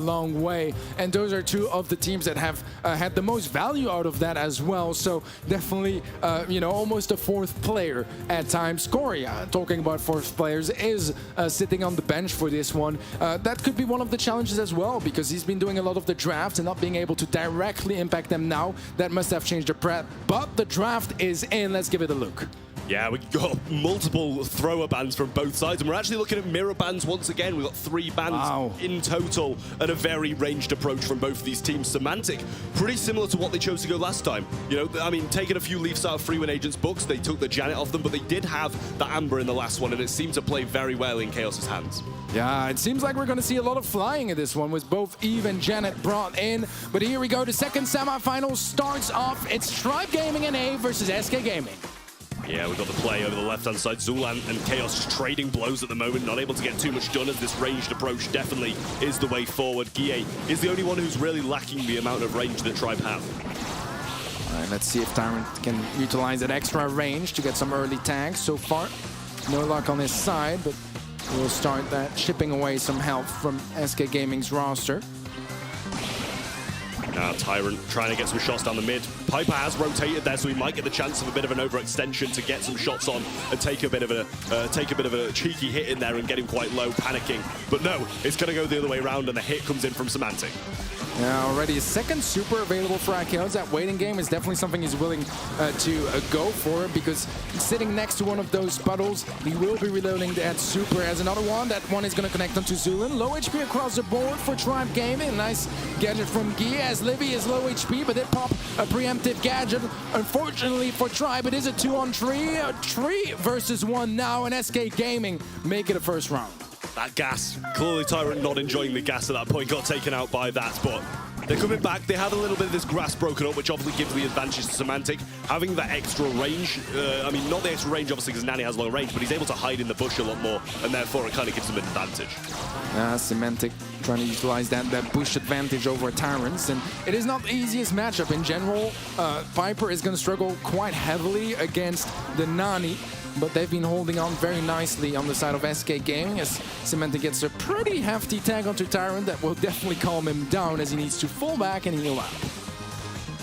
long way, and those are two of the teams that have had the most value out of that as well. So definitely, you know, almost a fourth player at times. Korea, talking about fourth players, is sitting on the bench for this one. That could be one of the challenges as well, because he's been doing a lot of the drafts and not being able to directly impact them now. That must have changed the prep, but the draft is in. Let's give it a look. Yeah, we've got multiple thrower bans from both sides, and we're actually looking at mirror bans once again. We've got 3 bans in total, and a very ranged approach from both of these teams. Semantic, pretty similar to what they chose to go last time. You know, I mean, taking a few leaves out of Free Win Agents' books, they took the Janet off them, but they did have the Amber in the last one, and it seemed to play very well in Chaos's hands. Yeah, it seems like we're going to see a lot of flying in this one with both Eve and Janet brought in. But here we go, the second semifinal starts off. It's Tribe Gaming and A versus SK Gaming. Yeah, we've got the play over the left-hand side. Zulan and Chaos just trading blows at the moment, not able to get too much done, as this ranged approach definitely is the way forward. Guille is the only one who's really lacking the amount of range that Tribe have. All right, let's see if Tyrant can utilize that extra range to get some early tags. So far, no luck on his side, but we'll start that chipping away some health from SK Gaming's roster. Now Tyrant trying to get some shots down the mid. Piper has rotated there, so he might get the chance of a bit of an overextension to get some shots on and take a bit of a cheeky hit in there and get him quite low, panicking. But no, it's going to go the other way around, and the hit comes in from Semantic. Yeah, already a second super available for Chaos. That waiting game is definitely something he's willing to go for, because sitting next to one of those puddles, he will be reloading that super as another one. That one is going to connect onto Zulan. Low HP across the board for Tribe Gaming. Nice gadget from Guy, as Livy is low HP, but they pop a preemptive gadget. Unfortunately for Tribe, it is a 2-on-3. 3 versus 1 now, and SK Gaming make it a first round. That gas, clearly Tyrant not enjoying the gas at that point, got taken out by that, but they're coming back. They have a little bit of this grass broken up, which obviously gives the advantage to Semantic. Having that extra range, I mean, not the extra range, obviously, because Nani has long range, but he's able to hide in the bush a lot more, and therefore it kind of gives him an advantage. Semantic trying to utilize that bush advantage over Tyrants, and it is not the easiest matchup in general. Viper is going to struggle quite heavily against the Nani, but they've been holding on very nicely on the side of SK Gaming, as Semantic gets a pretty hefty tag onto Tyrant that will definitely calm him down as he needs to fall back and heal up.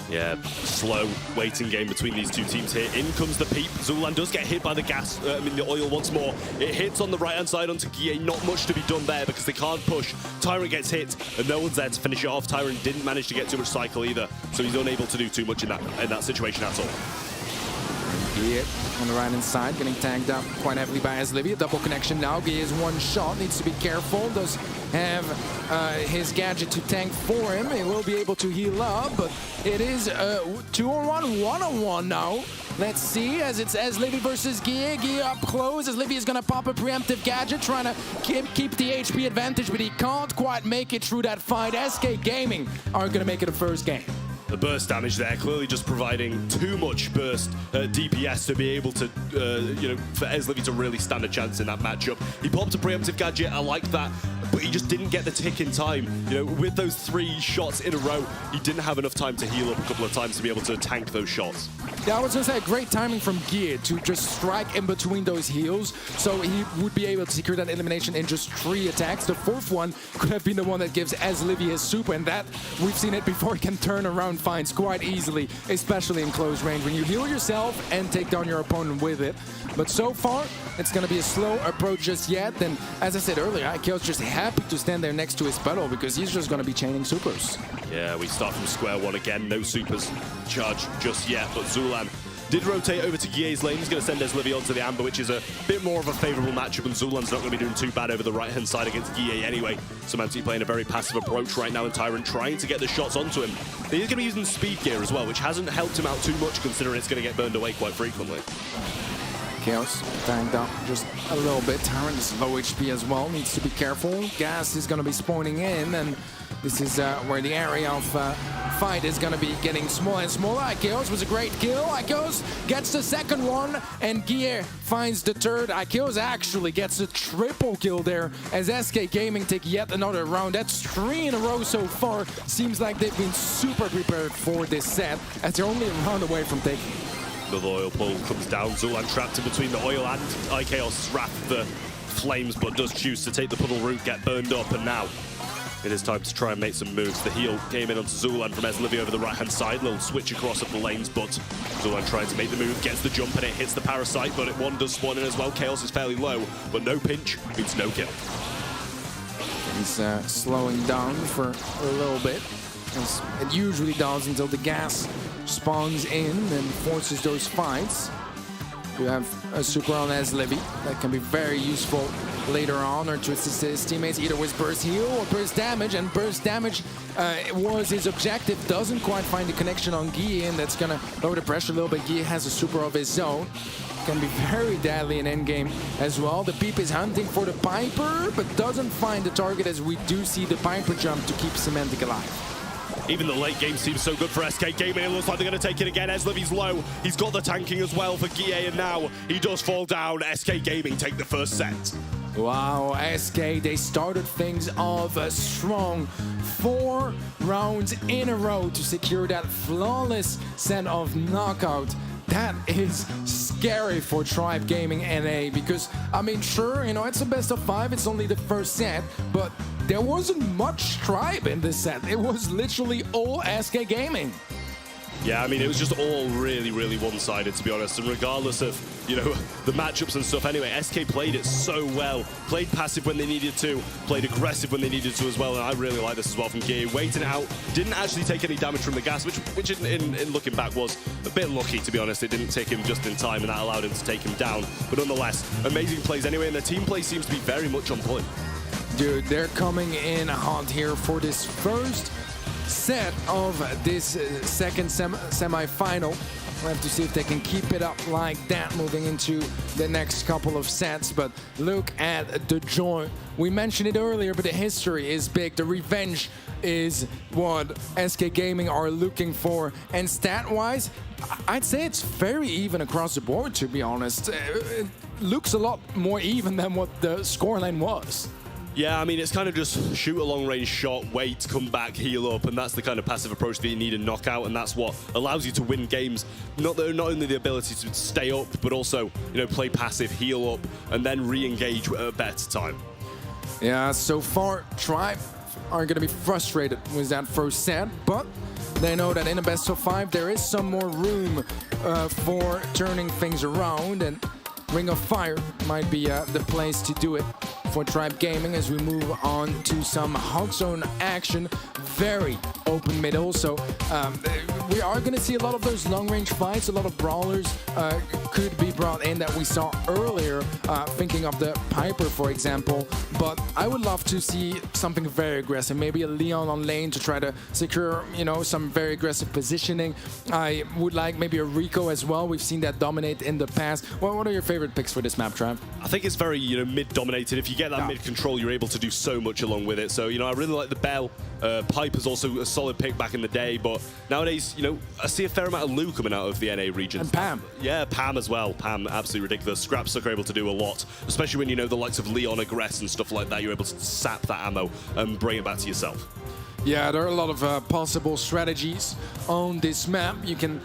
Yeah, slow waiting game between these two teams here. In comes the peep. Zulan does get hit by the gas, the oil once more. It hits on the right-hand side onto Guille. Not much to be done there because they can't push. Tyrant gets hit, and no one's there to finish it off. Tyrant didn't manage to get too much cycle either, so he's unable to do too much in that situation at all. Guille on the right-hand side, getting tagged up quite heavily by Livy. A double connection now. Guille is one shot, needs to be careful. Does have his gadget to tank for him. He will be able to heal up, but it is 2-on-1, 1-on-1 now. Let's see, as it's Livy versus Guille. Guille up close, as Livy is going to pop a preemptive gadget, trying to keep the HP advantage, but he can't quite make it through that fight. SK Gaming are going to make it a first game. The burst damage there, clearly just providing too much burst DPS to be able to, you know, for Livy to really stand a chance in that matchup. He popped a preemptive gadget, I like that, but he just didn't get the tick in time. You know, with those 3 shots in a row, he didn't have enough time to heal up a couple of times to be able to tank those shots. Yeah, I was going to say, great timing from Guille to just strike in between those heals, so he would be able to secure that elimination in just 3 attacks. The 4th one could have been the one that gives Livy his super, and that, we've seen it before, he can turn around finds quite easily, especially in close range, when you heal yourself and take down your opponent with it. But so far, it's going to be a slow approach just yet. And as I said earlier, Chaos just happy to stand there next to his puddle, because he's just going to be chaining supers. Yeah, we start from square one again. No supers charged just yet, but Zulan did rotate over to Guille's lane. He's going to send Livy onto the Amber, which is a bit more of a favorable matchup, and Zulan's not going to be doing too bad over the right-hand side against Guille anyway. Semantic playing a very passive approach right now, and Tyrant trying to get the shots onto him. He's going to be using speed gear as well, which hasn't helped him out too much, considering it's going to get burned away quite frequently. Chaos tagged up just a little bit. Tyrant is low HP as well, needs to be careful. Gas is going to be spawning in, and this is where the area of fight is going to be getting smaller and smaller. Chaos was a great kill. Chaos gets the second one, and Guille finds the third. Chaos actually gets a triple kill there, as SK Gaming take yet another round. That's 3 in a row so far. Seems like they've been super prepared for this set, as they're only a round away from taking it. The oil pull comes down. Zulan trapped in between the oil and Chaos wrath the flames, but does choose to take the puddle route, get burned up, and now It is time to try and make some moves. The heal came in onto Zulan from Eslivi over the right-hand side. Little switch across up the lanes, but Zulan trying to make the move, gets the jump, and it hits the Parasite, but one does spawn in as well. Chaos is fairly low, but no pinch means no kill. He's slowing down for a little bit, as it usually does until the gas spawns in and forces those fights. You have a super on Eslivi that can be very useful later on, or to assist his teammates either with burst heal or burst damage, and burst damage was his objective. Doesn't quite find the connection on Guy, and that's gonna lower the pressure a little bit. Guy has a super of his own. Can be very deadly in endgame as well. The Peep is hunting for the Piper, but doesn't find the target, as we do see the Piper jump to keep Semantic alive. Even the late game seems so good for SK Gaming. It looks like they're going to take it again. Eslivi's low. He's got the tanking as well for Guy, and now he does fall down. SK Gaming take the first set. Wow, SK, they started things off a strong 4 rounds in a row to secure that flawless set of knockout. That is scary for Tribe Gaming NA, because, I mean, sure, you know, it's a best of 5, it's only the first set, but there wasn't much Tribe in this set. It was literally all SK Gaming. Yeah, I mean, it was just all really, really one-sided, to be honest. And regardless of, you know, the matchups and stuff, anyway, SK played it so well. Played passive when they needed to, played aggressive when they needed to as well. And I really like this as well from Guy. Waiting it out, didn't actually take any damage from the gas, which in looking back was a bit lucky, to be honest. It didn't take him just in time, and that allowed him to take him down. But nonetheless, amazing plays anyway, and the team play seems to be very much on point. Dude, they're coming in hot here for this first set of this second semi-final. We'll have to see if they can keep it up like that moving into the next couple of sets. But look at the joy. We mentioned it earlier, but the history is big. The revenge is what SK Gaming are looking for. And stat-wise, I'd say it's very even across the board, to be honest. It looks a lot more even than what the scoreline was. Yeah, I mean, it's kind of just shoot a long-range shot, wait, come back, heal up, and that's the kind of passive approach that you need in knockout, and that's what allows you to win games. Not only the ability to stay up, but also, you know, play passive, heal up, and then re-engage at a better time. Yeah, so far, Tribe are going to be frustrated with that first set, but they know that in a best of 5, there is some more room for turning things around, and Ring of Fire might be the place to do it for Tribe Gaming as we move on to some hot zone action. Very open middle, so we are going to see a lot of those long-range fights. A lot of brawlers could be brought in that we saw earlier, thinking of the Piper, for example. But I would love to see something very aggressive, maybe a Leon on lane to try to secure, you know, some very aggressive positioning. I would like maybe a Rico as well. We've seen that dominate in the past. What are your favorite picks for this map, Trav? I think it's very, you know, mid-dominated. If you get that mid control, you're able to do so much along with it. So, you know, I really like the Bell. Piper's also a solid pick back in the day, but nowadays, you know, I see a fair amount of Lou coming out of the NA region. And Pam. Yeah, Pam as well. Pam, absolutely ridiculous. Scrapsuck are able to do a lot, especially when you know the likes of Leon aggress and stuff like that. You're able to sap that ammo and bring it back to yourself. Yeah, there are a lot of possible strategies on this map. You can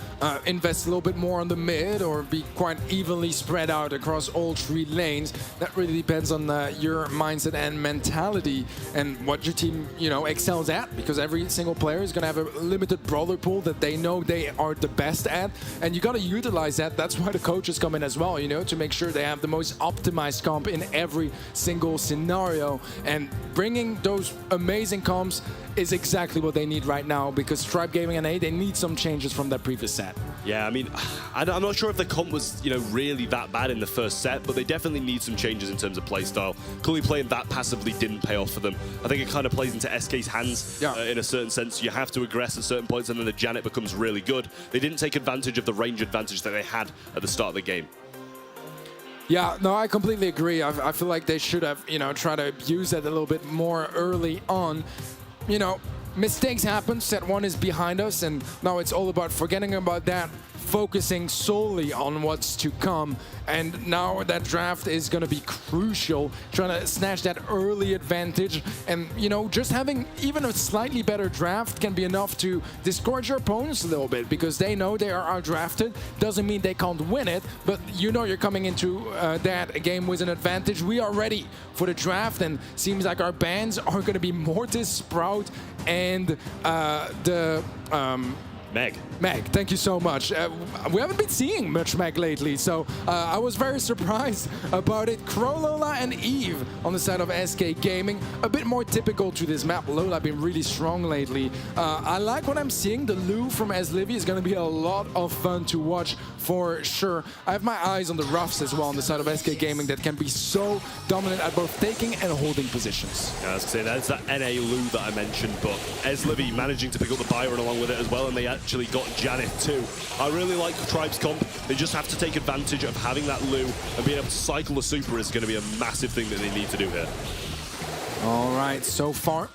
invest a little bit more on the mid or be quite evenly spread out across all 3 lanes. That really depends on your mindset and mentality and what your team, you know, excels at, because every single player is going to have a limited brawler pool that they know they are the best at, and you got to utilize that. That's why the coaches come in as well, you know, to make sure they have the most optimized comp in every single scenario, and bringing those amazing comps is exactly what they need right now, because Tribe Gaming NA, they need some changes from that previous set. Yeah, I mean, I'm not sure if the comp was, you know, really that bad in the first set, but they definitely need some changes in terms of playstyle. Clearly playing that passively didn't pay off for them. I think it kind of plays into SK's hands in a certain sense. You have to aggress at certain points, and then the Janet becomes really good. They didn't take advantage of the range advantage that they had at the start of the game. Yeah, no, I completely agree. I feel like they should have, you know, tried to use it a little bit more early on. You know, mistakes happen. Set 1 is behind us, and now it's all about forgetting about that, focusing solely on what's to come. And now that draft is going to be crucial, trying to snatch that early advantage. And, you know, just having even a slightly better draft can be enough to discourage your opponents a little bit, because they know they are outdrafted. Doesn't mean they can't win it, but you know you're coming into that game with an advantage. We are ready for the draft, and seems like our bans are going to be Mortis, Sprout, and Meg. Meg, thank you so much. We haven't been seeing much Meg lately, so I was very surprised about it. Crow, Lola, and Eve on the side of SK Gaming. A bit more typical to this map. Lola been really strong lately. I like what I'm seeing. The Lou from Livy is going to be a lot of fun to watch for sure. I have my eyes on the Ruffs as well on the side of SK Gaming that can be so dominant at both taking and holding positions. Yeah, I was going to say, that's that NA Lou that I mentioned, but Livy managing to pick up the Byron along with it as well, and they actually got Janet too. I really like the Tribes comp. They just have to take advantage of having that Lou, and being able to cycle the super is going to be a massive thing that they need to do here. All right, so far,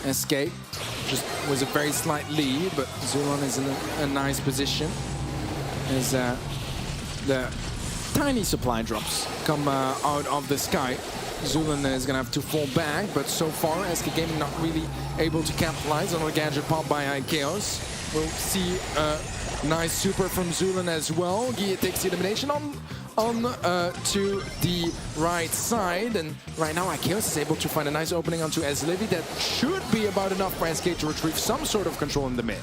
SK just was a very slight lead, but Zulon is in a nice position as the tiny supply drops come out of the sky. Zulon is going to have to fall back, but so far SK Gaming not really able to capitalize on a gadget pop by Chaos. We'll see a nice super from Zulon as well. Gia takes the elimination on to the right side, and right now Chaos is able to find a nice opening onto Livy that should be about enough for SK to retrieve some sort of control in the mid.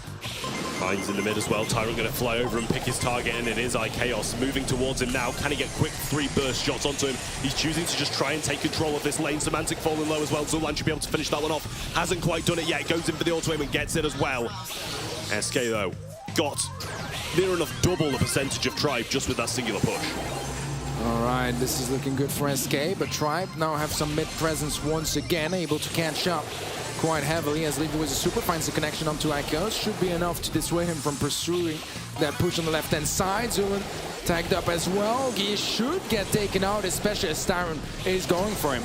Mine's in the mid as well. Tyrant going to fly over and pick his target, and it is Chaos moving towards him now. Can he get quick 3 burst shots onto him? He's choosing to just try and take control of this lane. Semantic falling low as well. Zulan should be able to finish that one off. Hasn't quite done it yet. Goes in for the auto aim and gets it as well. SK though got near enough double the percentage of Tribe just with that singular push. All right, this is looking good for SK, but Tribe now have some mid presence once again, able to catch up quite heavily as Livy with a super finds the connection onto Chaos. Should be enough to dissuade him from pursuing that push on the left-hand side. Zulon tagged up as well. He should get taken out, especially as Tyrant is going for him.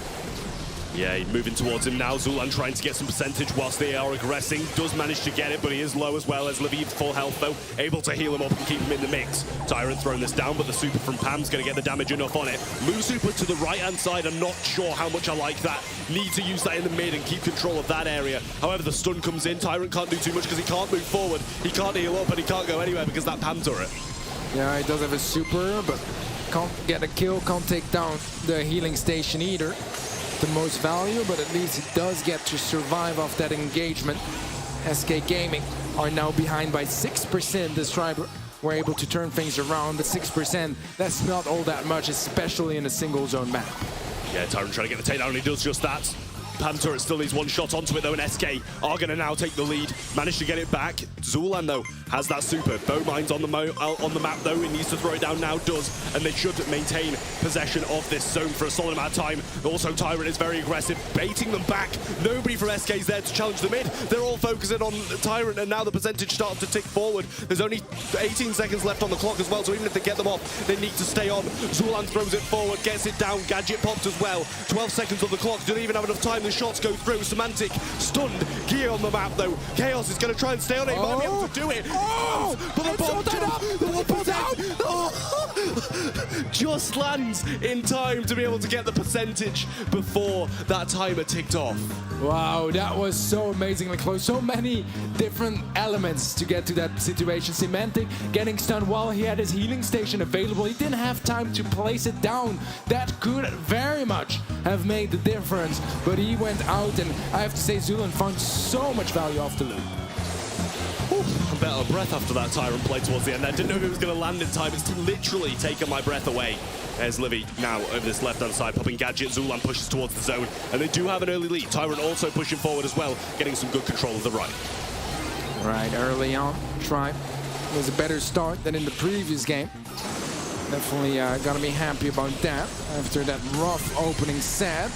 Yeah, moving towards him now. Zulan trying to get some percentage whilst they are aggressing. Does manage to get it, but he is low as well. As Livy full health though, able to heal him up and keep him in the mix. Tyrant throwing this down, but the super from Pam's going to get the damage enough on it. Lou super to the right-hand side. I'm not sure how much I like that. Need to use that in the mid and keep control of that area. However, the stun comes in. Tyrant can't do too much because he can't move forward. He can't heal up and he can't go anywhere because that Pam turret. Yeah, he does have a super, but can't get a kill, can't take down the healing station either. The most value, but at least it does get to survive off that engagement. SK Gaming are now behind by 6%. This Tribe were able to turn things around, but 6%, that's not all that much, especially in a single zone map. Yeah, Tyrant trying to get the takedown, and he does just that. Pam turret still needs one shot onto it though, and SK are going to now take the lead. Managed to get it back. Zulan though has that super. Bowmine's on the map though. He needs to throw it down now, does, and they should maintain possession of this zone for a solid amount of time. Also, Tyrant is very aggressive, baiting them back. Nobody from SK is there to challenge the mid. They're all focusing on Tyrant, and now the percentage starts to tick forward. There's only 18 seconds left on the clock as well, so even if they get them off, they need to stay on. Zulan throws it forward, gets it down. Gadget popped as well. 12 seconds on the clock. Didn't even have enough time. The shots go through. Semantic stunned. Gear on the map though. Chaos is going to try and stay on it. He might be able to do it. But the bomb just lands in time to be able to get the percentage before that timer ticked off. Wow, that was so amazingly close. So many different elements to get to that situation. Semantic getting stunned while he had his healing station available. He didn't have time to place it down. That could very much have made the difference, but he went out, and I have to say Zulon found so much value off the loop. I'm better of breath after that Tyrant play towards the end. I didn't know if it was going to land in time. It's literally taken my breath away. There's Livy now over this left-hand side, popping Gadget. Zulan pushes towards the zone, and they do have an early lead. Tyrant also pushing forward as well, getting some good control of the right. Right, early on, Tribe was a better start than in the previous game. Definitely gonna be happy about that. After that rough opening set,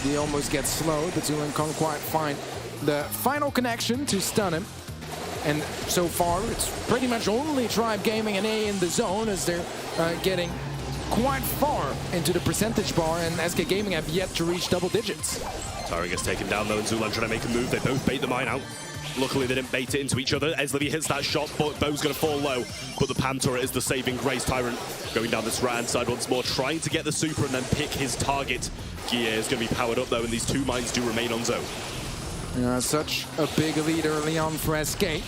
he almost gets slowed, but Zulan can't quite find the final connection to stun him. And so far, it's pretty much only Tribe Gaming and A in the zone, as they're getting quite far into the percentage bar, and SK Gaming have yet to reach double digits. Tyrant gets taken down though, and Zulan trying to make a move. They both bait the mine out. Luckily, they didn't bait it into each other. Eslivy hits that shot, but Bo's going to fall low. But the Pam turret is the saving grace. Tyrant going down this right-hand side once more, trying to get the super and then pick his target. Guille is going to be powered up, though, and these two mines do remain on zone. Yeah, such a big lead early on for SK.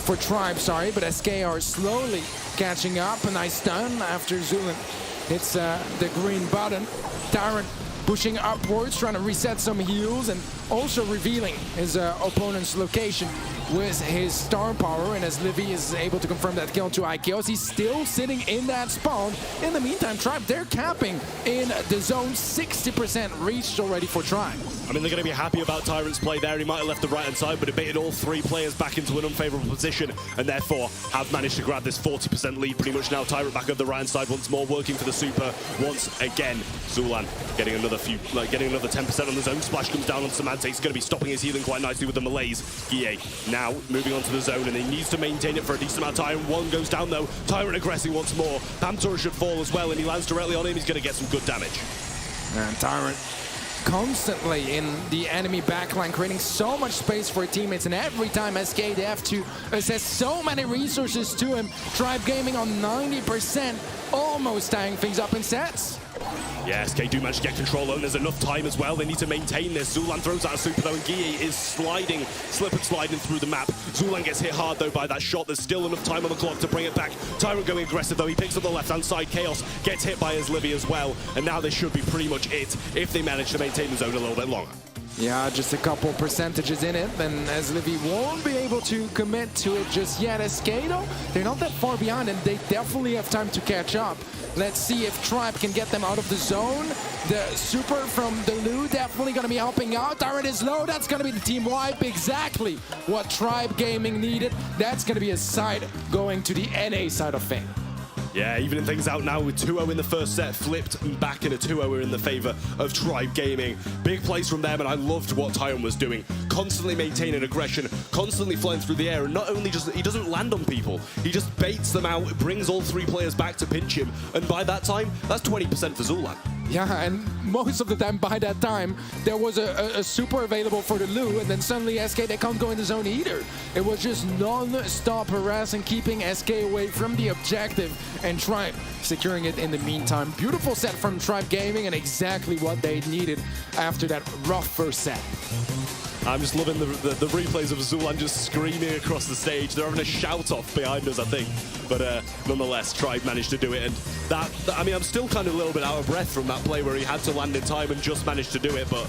For Tribe, sorry, but SK are slowly catching up. A nice stun after Zulan hits the green button. Tyrant pushing upwards, trying to reset some heals, and also revealing his opponent's location with his star power. And as Livy is able to confirm that kill to Ikeos, he's still sitting in that spawn. In the meantime, Tribe, they're capping in the zone. 60% reached already for Tribe. I mean, they're going to be happy about Tyrant's play there. He might have left the right-hand side, but it baited all three players back into an unfavorable position, and therefore have managed to grab this 40% lead pretty much now. Tyrant back up the right-hand side once more, working for the super once again. Zulan getting another 10% on the zone. Splash comes down on Samante. He's going to be stopping his healing quite nicely with the Malaise. Guille now moving on to the zone, and he needs to maintain it for a decent amount of time. One goes down though. Tyrant aggressing once more. Pamtora should fall as well, and he lands directly on him. He's going to get some good damage. And Tyrant constantly in the enemy backline, creating so much space for teammates, and every time SK, they have to assess so many resources to him. Tribe Gaming on 90%, almost tying things up in sets. Yeah, SK do manage to get control, and there's enough time as well. They need to maintain this. Zulan throws out a super though, and Guille is sliding, slip and sliding through the map. Zulan gets hit hard though by that shot. There's still enough time on the clock to bring it back. Tyrant going aggressive though. He picks up the left-hand side. Chaos gets hit by his Livy as well, and now this should be pretty much it if they manage to maintain the zone a little bit longer. Yeah, just a couple percentages in it, and as Livy won't be able to commit to it just yet. SK though, they're not that far behind, and they definitely have time to catch up. Let's see if Tribe can get them out of the zone. The super from the Lu definitely going to be helping out. Tyrant is low. That's going to be the team wipe. Exactly what Tribe Gaming needed. That's going to be a side going to the NA side of things. Yeah, evening things out now with 2-0 in the first set, flipped and back in a 2-0 in the favor of Tribe Gaming. Big plays from them, and I loved what Tyrant was doing. Constantly maintaining aggression, constantly flying through the air, and not only just, he doesn't land on people, he just baits them out, brings all three players back to pinch him, and by that time, that's 20% for Zulan. Yeah, and most of the time, by that time, there was a super available for the Lu, and then suddenly SK, they can't go in the zone either. It was just non-stop harassing, keeping SK away from the objective, and Tribe securing it in the meantime. Beautiful set from Tribe Gaming, and exactly what they needed after that rough first set. I'm just loving the replays of Zulan just screaming across the stage. They're having a shout-off behind us, I think. But nonetheless, Tribe managed to do it. And that, I mean, I'm still kind of a little bit out of breath from that play where he had to land in time and just managed to do it. But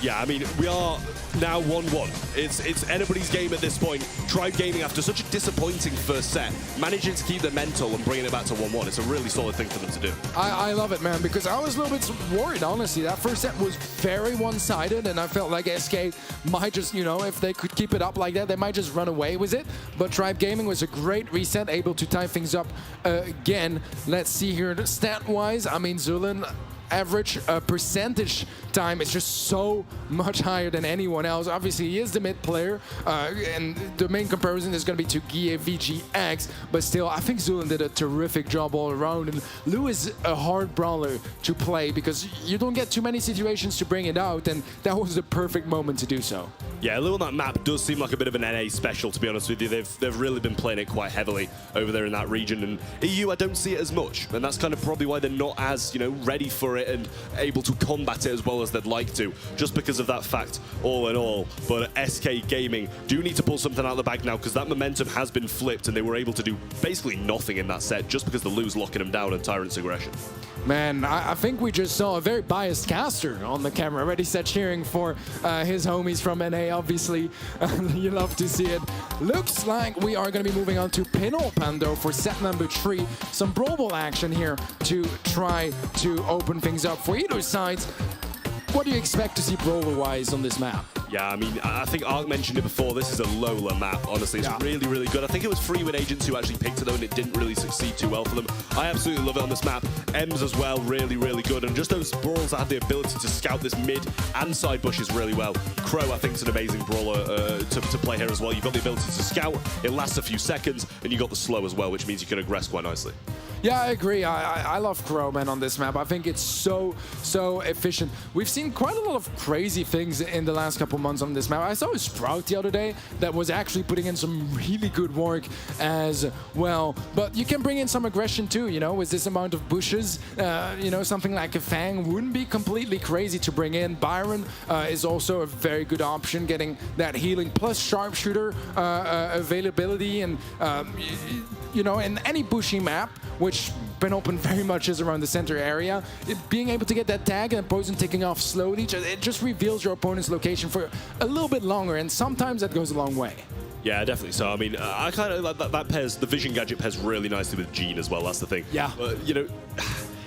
yeah, I mean, we are now 1-1. It's anybody's game at this point. Tribe Gaming, after such a disappointing first set, managing to keep the mental and bringing it back to 1-1. It's a really solid thing for them to do. I love it, man, because I was a little bit worried, honestly. That first set was very one-sided, and I felt like SK might just, you know, if they could keep it up like that, they might just run away with it. But Tribe Gaming was a great reset, able to tie things up again. Let's see here, stat-wise, I mean, Zulan average percentage time is just so much higher than anyone else. Obviously, he is the mid player, and the main comparison is going to be to Guille VGX, but still, I think Zulan did a terrific job all around, and Lu is a hard brawler to play because you don't get too many situations to bring it out, and that was the perfect moment to do so. Yeah, Lu on that map does seem like a bit of an NA special, to be honest with you. They've really been playing it quite heavily over there in that region, and EU, I don't see it as much, and that's kind of probably why they're not as, you know, ready for it and able to combat it as well as they'd like to, just because of that fact, all in all. But SK Gaming do need to pull something out of the bag now, because that momentum has been flipped, and they were able to do basically nothing in that set, just because the Lu's locking them down and Tyrant's aggression. Man, I think we just saw a very biased caster on the camera, already set cheering for his homies from NA, obviously. You love to see it. Looks like we are going to be moving on to Pinol Pando for set number 3. Some Brawl Ball action here to try to open things up for either sides. What do you expect to see brawler-wise on this map? Yeah, I mean, I think Ark mentioned it before. This is a Lola map, honestly. It's really, really good. I think it was Freewin Agents who actually picked it, though, and it didn't really succeed too well for them. I absolutely love it on this map. Ems as well, really, really good. And just those brawls that have the ability to scout this mid and side bushes really well. Crow, I think, is an amazing brawler to play here as well. You've got the ability to scout. It lasts a few seconds, and you've got the slow as well, which means you can aggress quite nicely. Yeah, I agree. I love Crowman on this map. I think it's so efficient. We've seen quite a lot of crazy things in the last couple months on this map. I saw a Sprout the other day that was actually putting in some really good work as well. But you can bring in some aggression too, you know, with this amount of bushes. You know, something like a Fang wouldn't be completely crazy to bring in. Byron is also a very good option, getting that healing plus sharpshooter availability, and you know, in any bushy map, which been open very much is around the center area, being able to get that tag and opponent taking off slowly, it just reveals your opponent's location for a little bit longer, and sometimes that goes a long way. Yeah, definitely. So, I mean, I kind of like that pairs, the vision gadget pairs really nicely with Gene as well. That's the thing. Yeah. You know,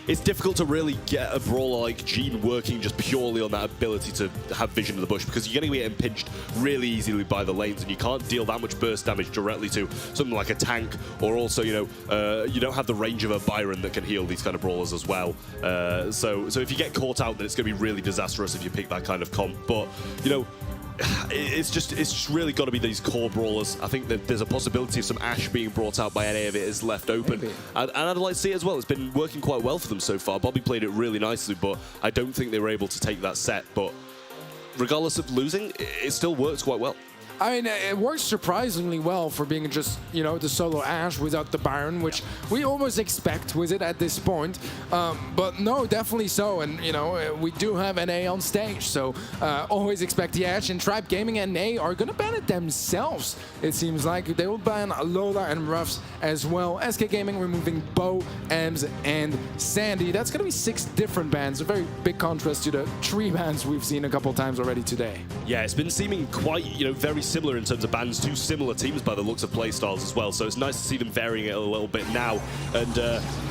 it's difficult to really get a brawler like Gene working just purely on that ability to have vision of the bush, because you're going to get pinched really easily by the lanes, and you can't deal that much burst damage directly to something like a tank, or also, you know, you don't have the range of a Byron that can heal these kind of brawlers as well. So if you get caught out, then it's going to be really disastrous if you pick that kind of comp. But, you know, it's just really got to be these core brawlers. I think that there's a possibility of some Ashe being brought out by any of it is left open. And I'd like to see it as well. It's been working quite well for them so far. Bobby played it really nicely, but I don't think they were able to take that set. But regardless of losing, it still works quite well. I mean, it works surprisingly well for being just, you know, the solo Ashe without the Byron, which we almost expect with it at this point. But no, definitely so. And, you know, we do have NA on stage, so always expect the Ashe. And Tribe Gaming and NA are going to ban it themselves, it seems like. They will ban Lola and Ruffs as well. SK Gaming removing Bo, Ems, and Sandy. That's going to be 6 different bans, a very big contrast to the 3 bans we've seen a couple times already today. Yeah, it's been seeming quite, you know, very similar in terms of bans. 2 similar teams by the looks of playstyles as well, so it's nice to see them varying it a little bit now. And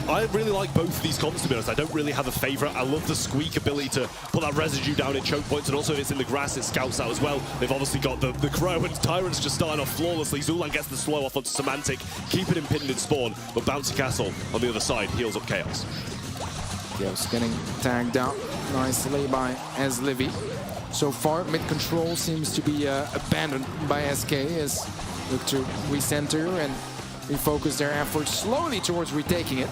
I really like both of these comps, to be honest. I don't really have a favorite. I love the Squeak ability to put that residue down in choke points, and also if it's in the grass, it scouts out as well. They've obviously got the Crow, and Tyrant's just starting off flawlessly. Zulan gets the slow off onto Semantic, keeping him pinned in spawn, but Bouncy Castle on the other side heals up Chaos. Chaos getting tagged out nicely by Livy. So far, mid-control seems to be abandoned by SK as look to recenter and refocus their efforts slowly towards retaking it.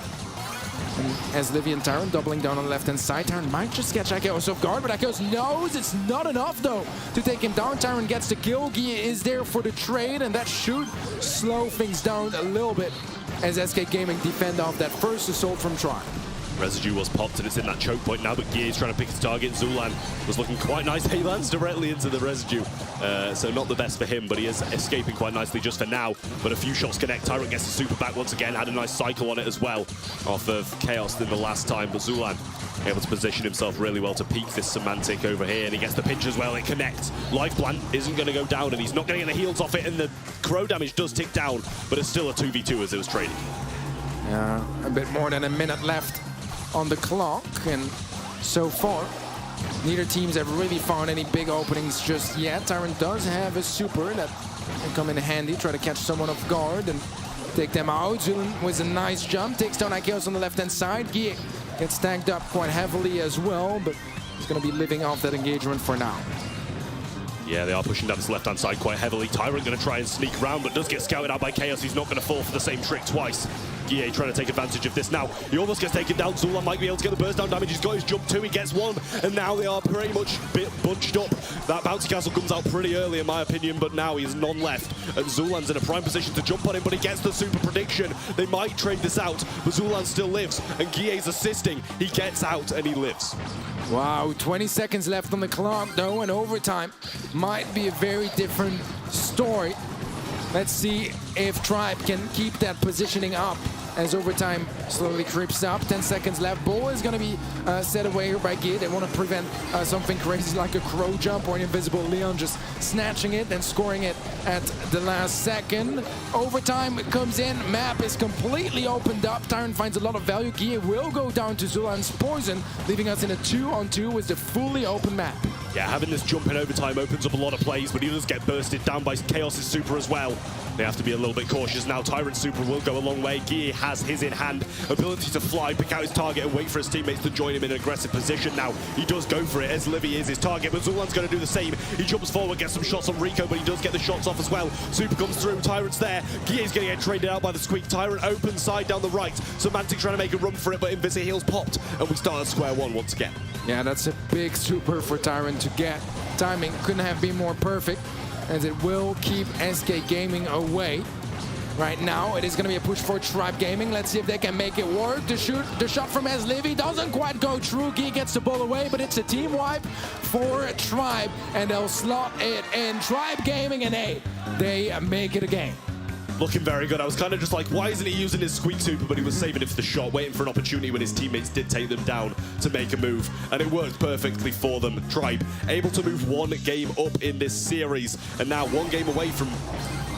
And as Livy and Tyrant doubling down on the left-hand side, Tyrant might just catch Akios off guard, but Akios knows it's not enough, though, to take him down. Tyrant gets the kill. Guille is there for the trade, and that should slow things down a little bit as SK Gaming defend off that first assault from Tribe. Residue was popped and it's in that choke point now, but Gear's trying to pick his target. Zulan was looking quite nice. He lands directly into the residue, so not the best for him, but he is escaping quite nicely just for now. But a few shots connect. Tyrant gets the super back once again, had a nice cycle on it as well off of Chaos than the last time, but Zulan able to position himself really well to peek this Semantic over here, and he gets the pinch as well. It connects. Life Plant isn't going to go down, and he's not going to get the heals off it, and the Crow damage does tick down, but it's still a 2v2 as it was trading. Yeah, a bit more than a minute left on the clock, and so far neither teams have really found any big openings just yet. Tyrant does have a super that can come in handy, try to catch someone off guard and take them out. Zulan with a nice jump, takes down Akios on the left-hand side. Guille gets tagged up quite heavily as well, but he's going to be living off that engagement for now. Yeah, they are pushing down this left-hand side quite heavily. Tyrant going to try and sneak around, but does get scouted out by Chaos. He's not going to fall for the same trick twice. Guille trying to take advantage of this now. He almost gets taken down. Zulan might be able to get the burst down damage. He's got his jump too. He gets one, and now they are pretty much bunched up. That bouncy castle comes out pretty early, in my opinion, but now he has none left. And Zulan's in a prime position to jump on him, but he gets the super prediction. They might trade this out, but Zulan still lives, and Guille's assisting. He gets out, and he lives. Wow, 20 seconds left on the clock, though, and overtime might be a very different story. Let's see if Tribe can keep that positioning up as overtime slowly creeps up. 10 seconds left. Bull is going to be set away here by Guille. They want to prevent something crazy like a crow jump or an invisible Leon just snatching it and scoring it at the last second. Overtime comes in. Map is completely opened up. Tyrant finds a lot of value. Guille will go down to Zulan's poison, leaving us in a 2-on-2 with the fully open map. Yeah, having this jump in overtime opens up a lot of plays, but he does get bursted down by Chaos's super as well. They have to be a little bit cautious now. Tyrant's super will go a long way. Gear has his in hand. Ability to fly, pick out his target and wait for his teammates to join him in an aggressive position now. He does go for it as Livy is his target, but Zulan's going to do the same. He jumps forward, gets some shots on Rico, but he does get the shots off as well. Super comes through, Tyrant's there. Gear's going to get traded out by the Squeak. Tyrant open side down the right. Semantic trying to make a run for it, but Invisi heals popped, and we start at square one once again. Yeah, that's a big super for Tyrant to get. Timing couldn't have been more perfect, as it will keep SK Gaming away. Right now, it is going to be a push for Tribe Gaming. Let's see if they can make it work. The shot from Livy doesn't quite go through. Guy gets the ball away, but it's a team wipe for Tribe, and they'll slot it in. Tribe Gaming, and they make it a game. Looking very good. I was kind of just like, why isn't he using his Squeak super? But he was saving it for the shot, waiting for an opportunity when his teammates did take them down to make a move. And it worked perfectly for them. Tribe able to move one game up in this series, and now one game away from,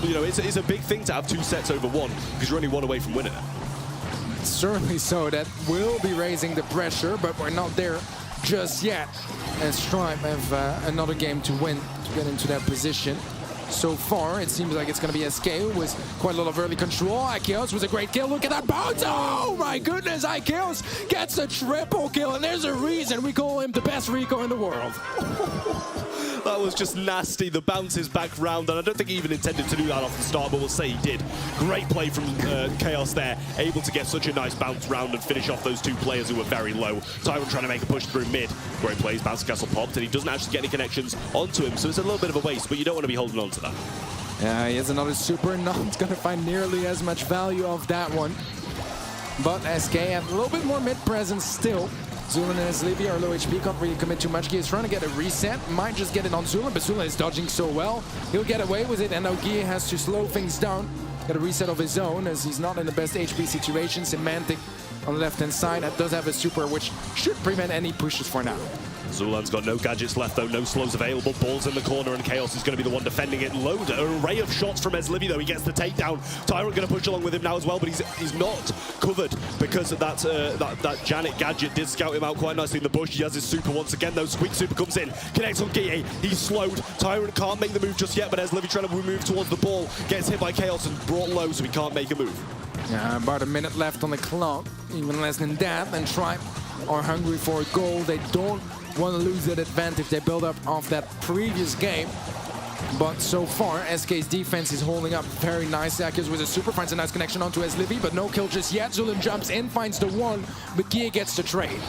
you know, it's a big thing to have 2 sets over one, because you're only 1 away from winning it. Certainly so. That will be raising the pressure, but we're not there just yet, as Tribe have another game to win to get into that position. So far, it seems like it's going to be SK with quite a lot of early control. Ikeos was a great kill. Look at that bounce. Oh my goodness, Ikeos gets a triple kill, and there's a reason we call him the best Rico in the world. That was just nasty. The bounce is back round, and I don't think he even intended to do that off the start, but we'll say he did. Great play from Chaos there, able to get such a nice bounce round and finish off those 2 players who were very low. Tyrant trying to make a push through mid. Great plays, bounce castle popped, and he doesn't actually get any connections onto him, so it's a little bit of a waste, but you don't want to be holding on to that. Yeah, he has another super. Not going to find nearly as much value of that one. But SK have a little bit more mid presence still. Zulan and Livy are low HP, can't really commit too much. Guy is trying to get a reset, might just get it on Zulan, but Zulan is dodging so well. He'll get away with it, and now Guy has to slow things down. Get a reset of his own, as he's not in the best HP situation. Semantic on the left-hand side, that does have a super, which should prevent any pushes for now. Zulan's got no gadgets left though, no slows available. Ball's in the corner and Chaos is going to be the one defending it. Load, an array of shots from Livy though. He gets the takedown. Tyrant going to push along with him now as well, but he's not covered because of that Janet gadget did scout him out quite nicely in the bush. He has his super once again though. Squeak super comes in, connects on Guy. He's slowed. Tyrant can't make the move just yet, but as Livy trying to move towards the ball, gets hit by Chaos and brought low, so he can't make a move. Yeah, about a minute left on the clock, even less than that, and Tribe are hungry for a goal. They don't want to lose that advantage they built up off that previous game. But so far, SK's defense is holding up very nicely. Akis with a super, finds a nice connection onto Livy, but no kill just yet. Zulan jumps in, finds the one, but Gia gets the trade.